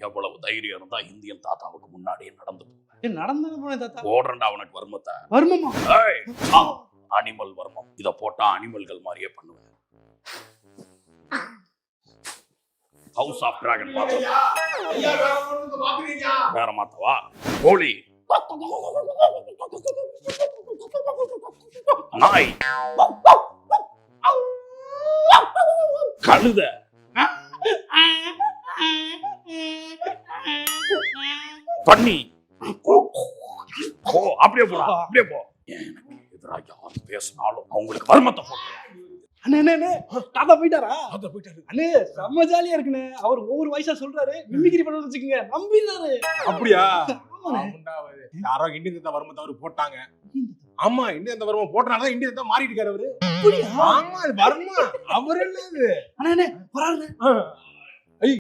எவ்வளவு தைரியம் இருந்தா இந்தியன் தாத்தாவுக்கு முன்னாடியே நடந்து நடந்து போனேன் தாத்தா. ஓடுறா அவனுக்கு வர்மத்தை. வருமமா? அனிமல் வர்மம். இத போட்டா அனிமல்கள் மாதிரியே பண்ணுவேன். ஹவுஸ் ஆஃப் டிராகன் வேற மாத்தவா? கோழி, நாய், கழுத, பண்ணி. அப்படியே போடா, அப்படியே போ. எனக்கு எதிராக யார் பேசினாலும் அவங்களுக்கு வர்மத்தை போட்டு. அண்ணே தாத்தா போயிட்டாரா? தாத்தா போயிட்டாரு. அண்ணே செம்ம ஜாலியா இருக்குண்ணே. அவர் ஒவ்வொரு வயசா சொல்றாரு, மிமிக்ரி பண்ண வச்சுக்கோங்க, நம்பினாரு. அப்படியா? யாரோ இந்தியன் தாத்தா வர்மத்தை அவரு போட்டாங்க. ஆமா, இந்தியன் தாத்தா வர்மம் போட்டனால இந்தியன் தாத்தா மாறிட்டு இருக்காரு அவரு. ஆமா, வர்மா அவர் என்னது? அண்ணே வராருண்ணே.